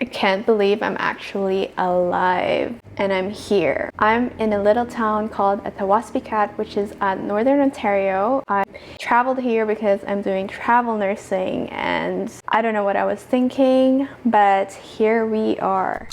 I can't believe I'm actually alive and I'm here. I'm in a little town called Attawapiskat, which is at Northern Ontario. I traveled here because I'm doing travel nursing and I don't know what I was thinking, but here we are.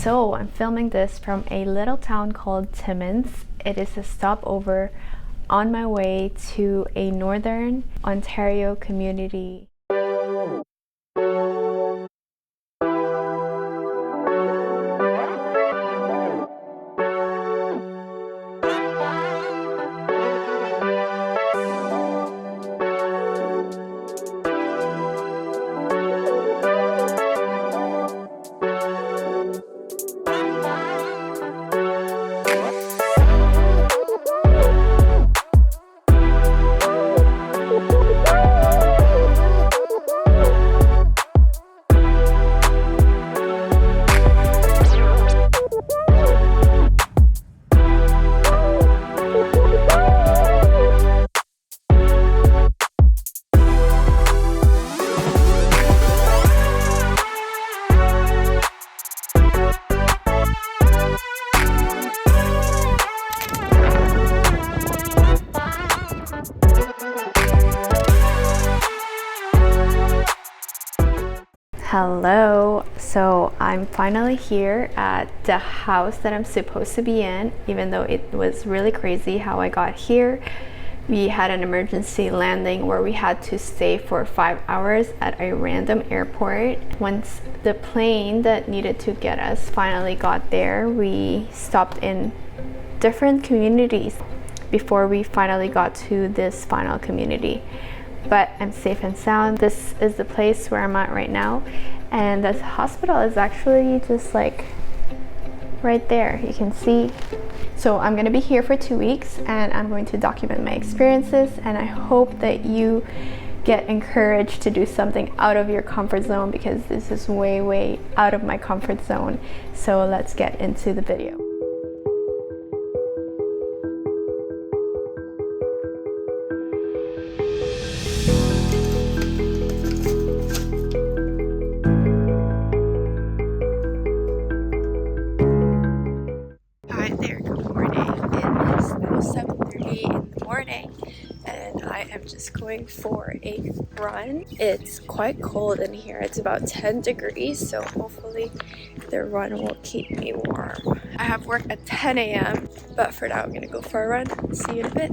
So I'm filming this from a little town called Timmins. It is a stopover on my way to a Northern Ontario community. Hello, so I'm finally here at the house that I'm supposed to be in, even though it was really crazy how I got here. We had an emergency landing where we had to stay for 5 hours at a random airport. Once the plane that needed to get us finally got there, we stopped in different communities before we finally got to this final community. But I'm safe and sound. This is the place where I'm at right now, and the hospital is actually just like right there, you can see. So I'm going to be here for 2 weeks and I'm going to document my experiences, and I hope that you get encouraged to do something out of your comfort zone, because this is way out of my comfort zone. So let's get into the video. And I am just going for a run. It's quite cold in here. It's about 10 degrees, so hopefully the run will keep me warm. I have work at 10 a.m. but for now I'm gonna go for a run. See you in a bit.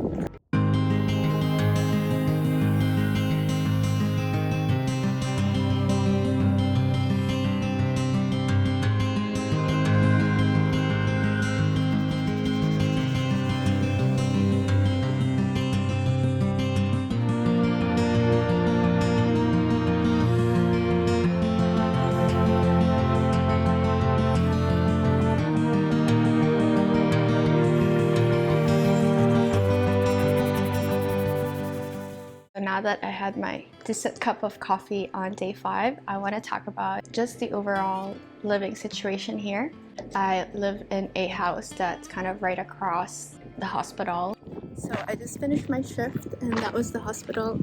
Now that I had my decent cup of coffee on day 5, I want to talk about just the overall living situation here. I live in a house that's kind of right across the hospital. So I just finished my shift and that was the hospital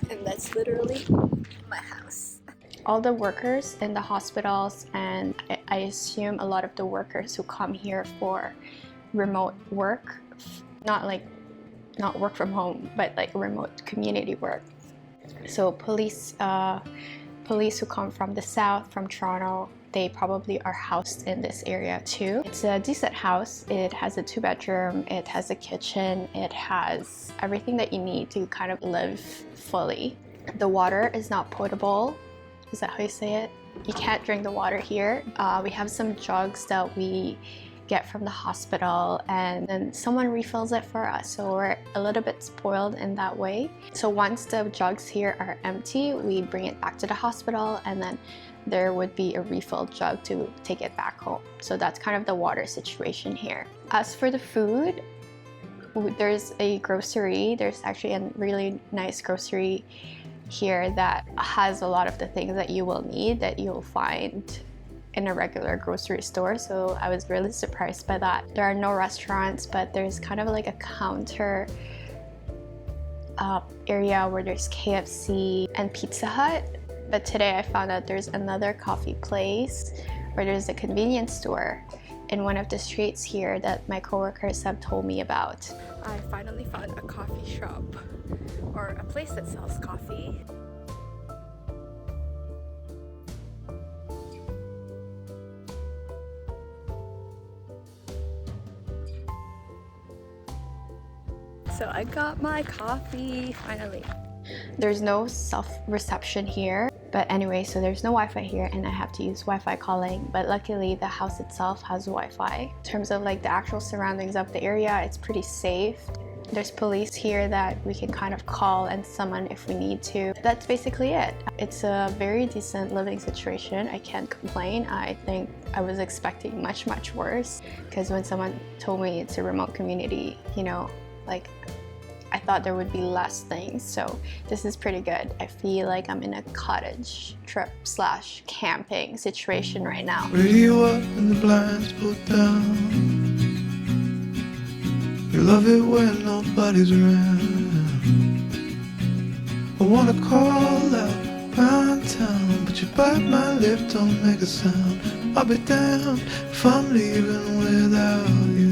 and that's literally my house. All the workers in the hospitals, and I assume a lot of the workers who come here for remote work, not work from home, but like remote community work. So police who come from the south, from Toronto, they probably are housed in this area too. It's a decent house. It has a 2-bedroom, it has a kitchen, it has everything that you need to kind of live fully. The water is not potable. Is that how you say it? You can't drink the water here. We have some jugs that we get from the hospital, and then someone refills it for us. So we're a little bit spoiled in that way. So once the jugs here are empty, we bring it back to the hospital, and then there would be a refilled jug to take it back home. So that's kind of the water situation here. As for the food, there's a grocery. There's actually a really nice grocery here that has a lot of the things that you will need that you'll find in a regular grocery store. So I was really surprised by that. There are no restaurants, but there's kind of like a counter area where there's KFC and Pizza Hut. But today I found out there's another coffee place where there's a convenience store in one of the streets here that my coworkers have told me about. I finally found a coffee shop, or a place that sells coffee. So I got my coffee finally. There's no self-reception here, but anyway, so there's no Wi-Fi here and I have to use Wi-Fi calling, but luckily the house itself has Wi-Fi. In terms of like the actual surroundings of the area, it's pretty safe. There's police here that we can kind of call and summon if we need to. That's basically it. It's a very decent living situation. I can't complain. I think I was expecting much worse, because when someone told me it's a remote community, you know, like I thought there would be less things, so this is pretty good. I feel like I'm in a cottage trip / camping situation right now. Radio up and the blinds pulled down. You love it when nobody's around. I wanna call out round town, but you bite my lip, don't make a sound. I'll be damned if I'm leaving without you.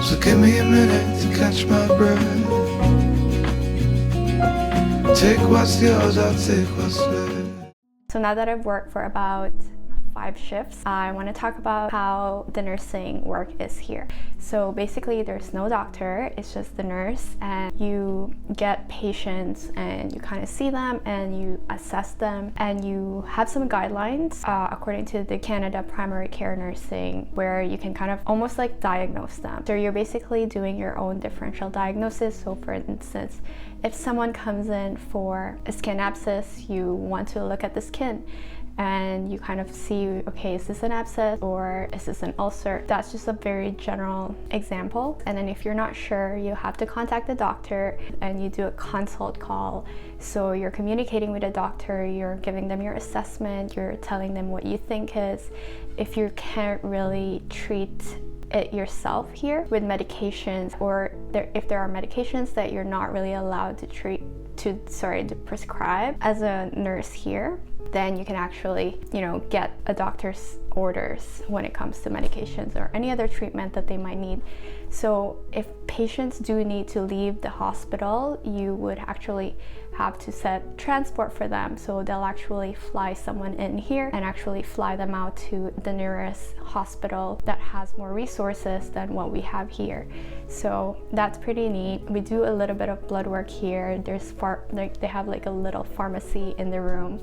So give me a minute to catch my breath. Take what's yours, I'll take what's left. So now that I've worked for about 5 shifts, I want to talk about how the nursing work is here. So basically there's no doctor, it's just the nurse, and you get patients and you kind of see them and you assess them, and you have some guidelines according to the Canada Primary Care Nursing, where you can kind of almost like diagnose them. So you're basically doing your own differential diagnosis. So for instance, if someone comes in for a skin abscess, you want to look at the skin and you kind of see, okay, is this an abscess or is this an ulcer? That's just a very general example. And then if you're not sure, you have to contact the doctor and you do a consult call. So you're communicating with a doctor, you're giving them your assessment, you're telling them what you think is. If you can't really treat it yourself here with medications, or if there are medications that you're not really allowed to prescribe as a nurse here, then you can actually, get a doctor's orders when it comes to medications or any other treatment that they might need. So if patients do need to leave the hospital, you would actually have to set transport for them. So they'll actually fly someone in here and actually fly them out to the nearest hospital that has more resources than what we have here. So that's pretty neat. We do a little bit of blood work here. They have like a little pharmacy in the room,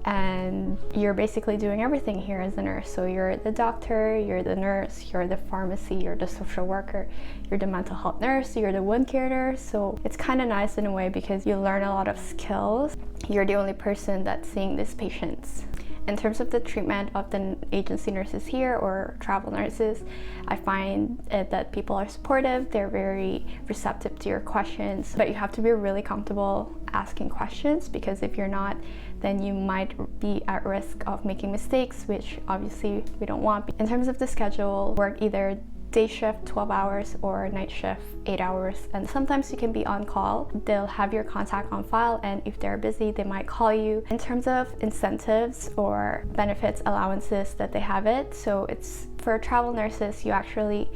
and you're basically doing everything here as a nurse. So you're the doctor, you're the nurse, you're the pharmacy, you're the social worker, you're the mental health nurse, you're the wound care nurse. So it's kind of nice in a way because you learn a lot of skills. You're the only person that's seeing these patients. In terms of the treatment of the agency nurses here or travel nurses, I find that people are supportive, they're very receptive to your questions, but you have to be really comfortable asking questions, because if you're not, then you might be at risk of making mistakes, which obviously we don't want. In terms of the schedule, work either day shift 12 hours or night shift 8 hours, and sometimes you can be on call. They'll have your contact on file, and if they're busy they might call you. In terms of incentives or benefits, allowances that they have it, so it's for travel nurses, you actually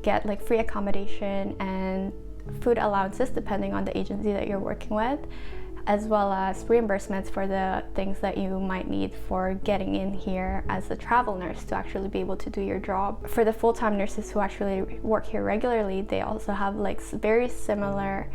get like free accommodation and food allowances depending on the agency that you're working with. as well as reimbursements for the things that you might need for getting in here as a travel nurse to actually be able to do your job. For the full-time nurses who actually work here regularly, they also have like very similar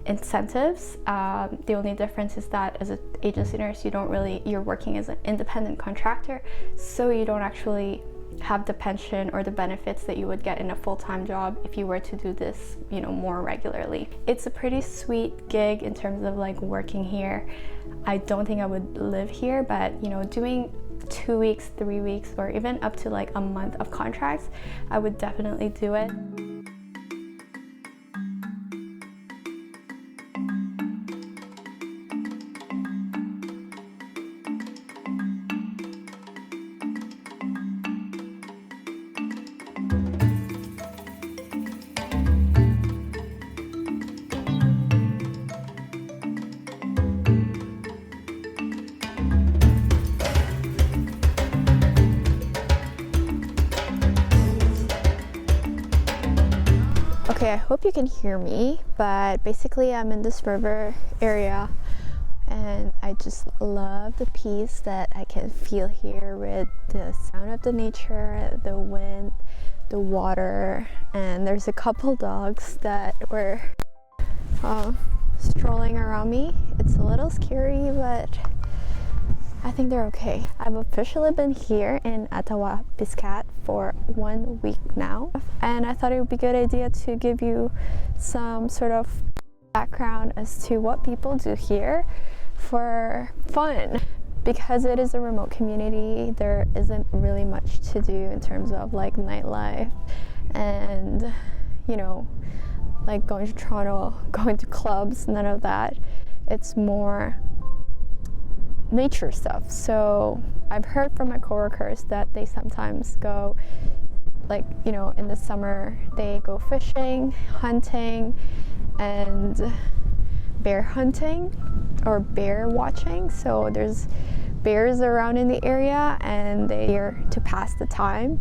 incentives. The only difference is that as an agency nurse, you're working as an independent contractor, so you don't actually have the pension or the benefits that you would get in a full-time job if you were to do this, more regularly. It's a pretty sweet gig in terms of like working here. I don't think I would live here, but doing 2 weeks, 3 weeks, or even up to like a month of contracts, I would definitely do it. Okay, I hope you can hear me, but basically I'm in this river area and I just love the peace that I can feel here with the sound of the nature, the wind, the water, and there's a couple dogs that were strolling around me. It's a little scary, but I think they're okay. I've officially been here in Attawapiskat for 1 week now, and I thought it would be a good idea to give you some sort of background as to what people do here for fun. Because it is a remote community, there isn't really much to do in terms of like nightlife and like going to Toronto, going to clubs, none of that. It's more nature stuff. So I've heard from my coworkers that they sometimes go in the summer they go fishing, hunting, and bear hunting or bear watching. So there's bears around in the area and they're to pass the time.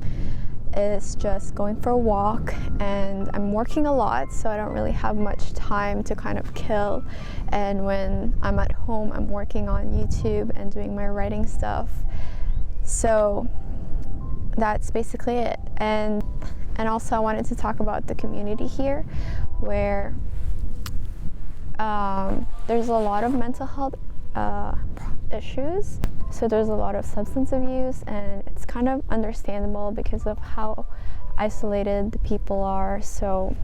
Is just going for a walk, and I'm working a lot, so I don't really have much time to kind of kill. And when I'm at home, I'm working on YouTube and doing my writing stuff. So that's basically it. And also I wanted to talk about the community here, where there's a lot of mental health issues. So there's a lot of substance abuse, and it's kind of understandable because of how isolated the people are. So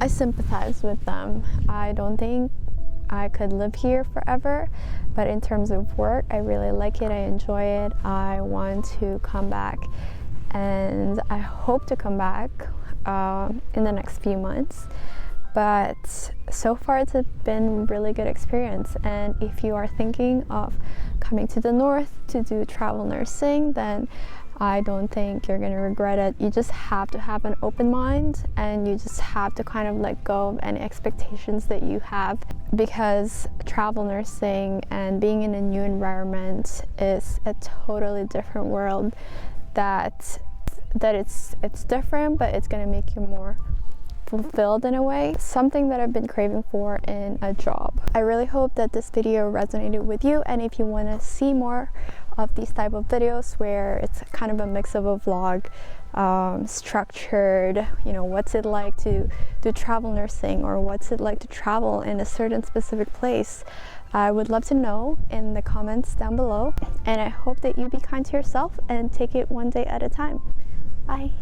I sympathize with them. I don't think I could live here forever, but in terms of work, I really like it. I enjoy it. I want to come back, and I hope to come back in the next few months. But so far it's been a really good experience, and if you are thinking of coming to the north to do travel nursing, then I don't think you're going to regret it. You just have to have an open mind, and you just have to kind of let go of any expectations that you have, because travel nursing and being in a new environment is a totally different world. That it's different, but it's going to make you more fulfilled in a way, something that I've been craving for in a job. I really hope that this video resonated with you, and if you want to see more of these type of videos where it's kind of a mix of a vlog, structured, what's it like to do travel nursing, or what's it like to travel in a certain specific place, I would love to know in the comments down below. And I hope that you be kind to yourself and take it one day at a time. Bye.